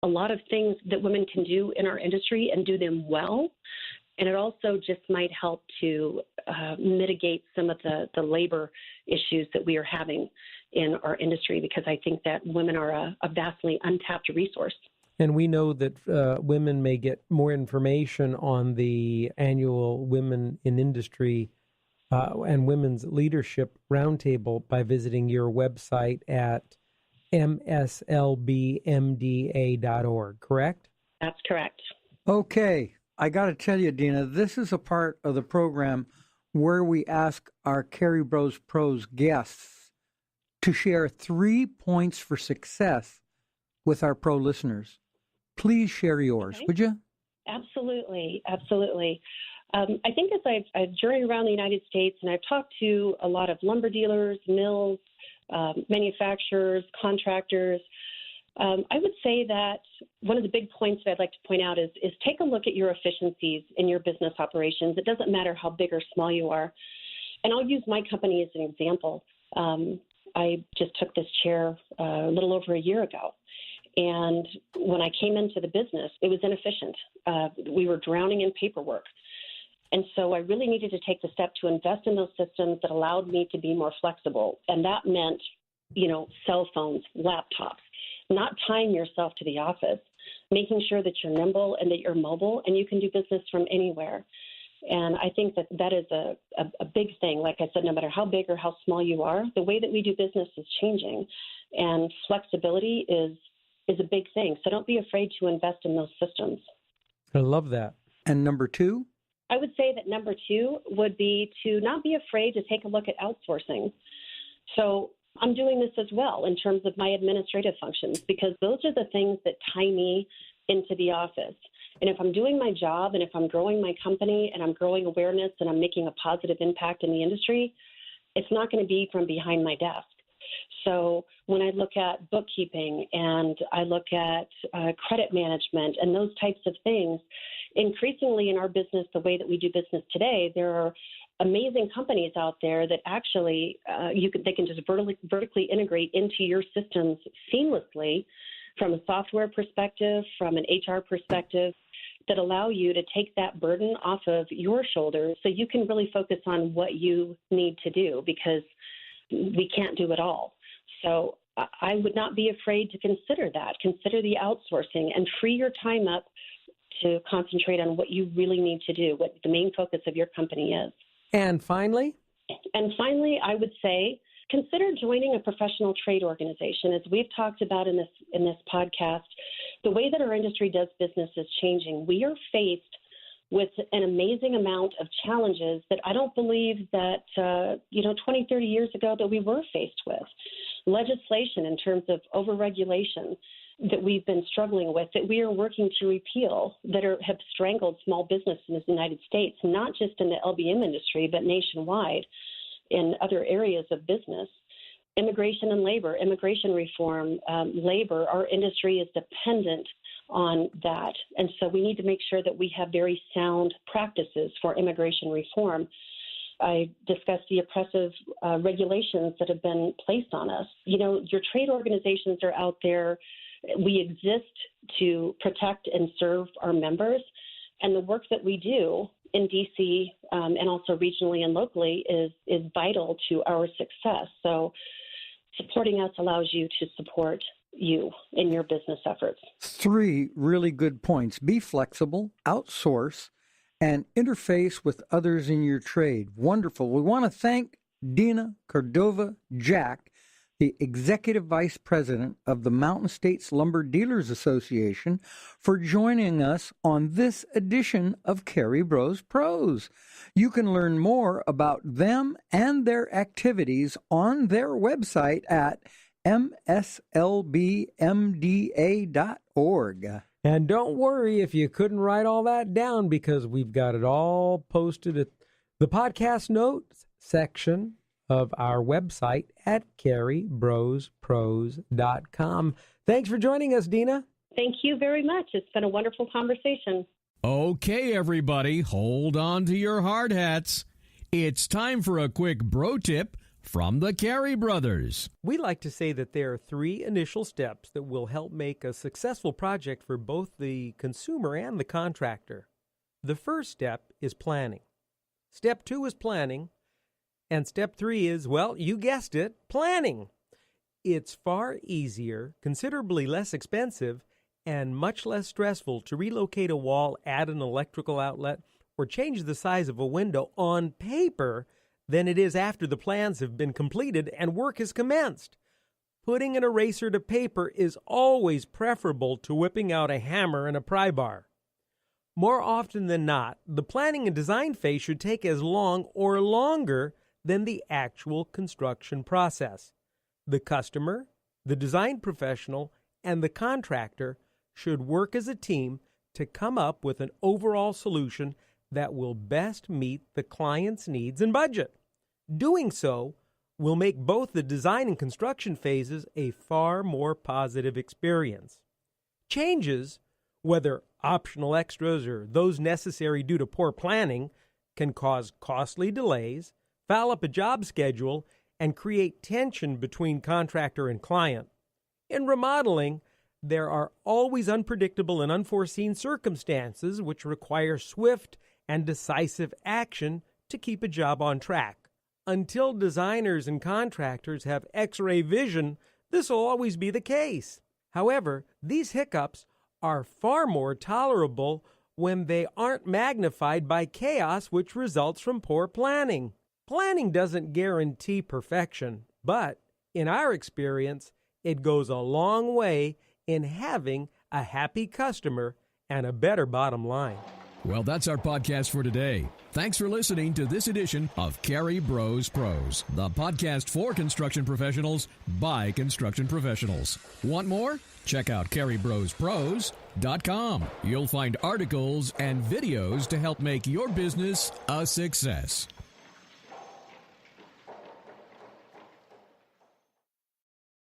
a lot of things that women can do in our industry and do them well. And it also just might help to mitigate some of the labor issues that we are having in our industry, because I think that women are a vastly untapped resource. And we know that women may get more information on the annual Women in Industry and Women's Leadership Roundtable by visiting your website at mslbmda.org, correct? That's correct. Okay. I got to tell you, Dena, this is a part of the program where we ask our CareyBrosPros guests to share 3 points for success with our pro listeners. Please share yours, Okay. would you? Absolutely. Absolutely. I think as I've journeyed around the United States and I've talked to a lot of lumber dealers, mills, manufacturers, contractors, I would say that one of the big points that I'd like to point out is take a look at your efficiencies in your business operations. It doesn't matter how big or small you are. And I'll use my company as an example. I just took this chair a little over a year ago. And when I came into the business, it was inefficient. We were drowning in paperwork. And so I really needed to take the step to invest in those systems that allowed me to be more flexible. And that meant, cell phones, laptops, not tying yourself to the office, making sure that you're nimble and that you're mobile and you can do business from anywhere. And I think that is a big thing. Like I said, no matter how big or how small you are, the way that we do business is changing. And flexibility is a big thing. So don't be afraid to invest in those systems. I love that. And number 2? I would say that number 2 would be to not be afraid to take a look at outsourcing. So I'm doing this as well in terms of my administrative functions, because those are the things that tie me into the office. And if I'm doing my job and if I'm growing my company and I'm growing awareness and I'm making a positive impact in the industry, it's not going to be from behind my desk. So when I look at bookkeeping and I look at credit management and those types of things, increasingly in our business, the way that we do business today, there are amazing companies out there that actually they can just vertically integrate into your systems seamlessly from a software perspective, from an HR perspective, that allow you to take that burden off of your shoulders so you can really focus on what you need to do, because we can't do it all. So I would not be afraid to consider that. Consider the outsourcing and free your time up to concentrate on what you really need to do, what the main focus of your company is. And finally, I would say consider joining a professional trade organization. As we've talked about in this podcast, the way that our industry does business is changing. We are faced with an amazing amount of challenges that I don't believe that 20, 30 years ago that we were faced with. Legislation in terms of overregulation that we've been struggling with, that we are working to repeal, that have strangled small business in the United States, not just in the LBM industry, but nationwide in other areas of business. Immigration and labor, immigration reform, labor, our industry is dependent on that. And so we need to make sure that we have very sound practices for immigration reform. I discussed the oppressive regulations that have been placed on us. Your trade organizations are out there. We exist to protect and serve our members. And the work that we do in D.C. And also regionally and locally is vital to our success. So supporting us allows you to support you in your business efforts. 3 really good points. Be flexible, outsource, and interface with others in your trade. Wonderful. We want to thank Dena Cordova Jack, the Executive Vice President of the Mountain States Lumber Dealers Association, for joining us on this edition of CareyBrosPros. You can learn more about them and their activities on their website at mslbmda.org. and don't worry if you couldn't write all that down, because we've got it all posted at the podcast notes section of our website at CareyBrosPros.com. Thanks for joining us, Dena. Thank you very much. It's been a wonderful conversation. Okay, everybody, hold on to your hard hats. It's time for a quick bro tip from the Carey brothers. We like to say that there are 3 initial steps that will help make a successful project for both the consumer and the contractor. The first step is planning. Step 2 is planning. And step 3 is, well, you guessed it, planning. It's far easier, considerably less expensive, and much less stressful to relocate a wall, add an electrical outlet, or change the size of a window on paper than it is after the plans have been completed and work has commenced. Putting an eraser to paper is always preferable to whipping out a hammer and a pry bar. More often than not, the planning and design phase should take as long or longer than the actual construction process. The customer, the design professional, and the contractor should work as a team to come up with an overall solution that will best meet the client's needs and budget. Doing so will make both the design and construction phases a far more positive experience. Changes, whether optional extras or those necessary due to poor planning, can cause costly delays, foul up a job schedule, and create tension between contractor and client. In remodeling, there are always unpredictable and unforeseen circumstances which require swift and decisive action to keep a job on track. Until designers and contractors have X-ray vision, this will always be the case. However, these hiccups are far more tolerable when they aren't magnified by chaos which results from poor planning. Planning doesn't guarantee perfection, but in our experience, it goes a long way in having a happy customer and a better bottom line. Well, that's our podcast for today. Thanks for listening to this edition of CareyBrosPros, the podcast for construction professionals by construction professionals. Want more? Check out CareyBrosPros.com. You'll find articles and videos to help make your business a success.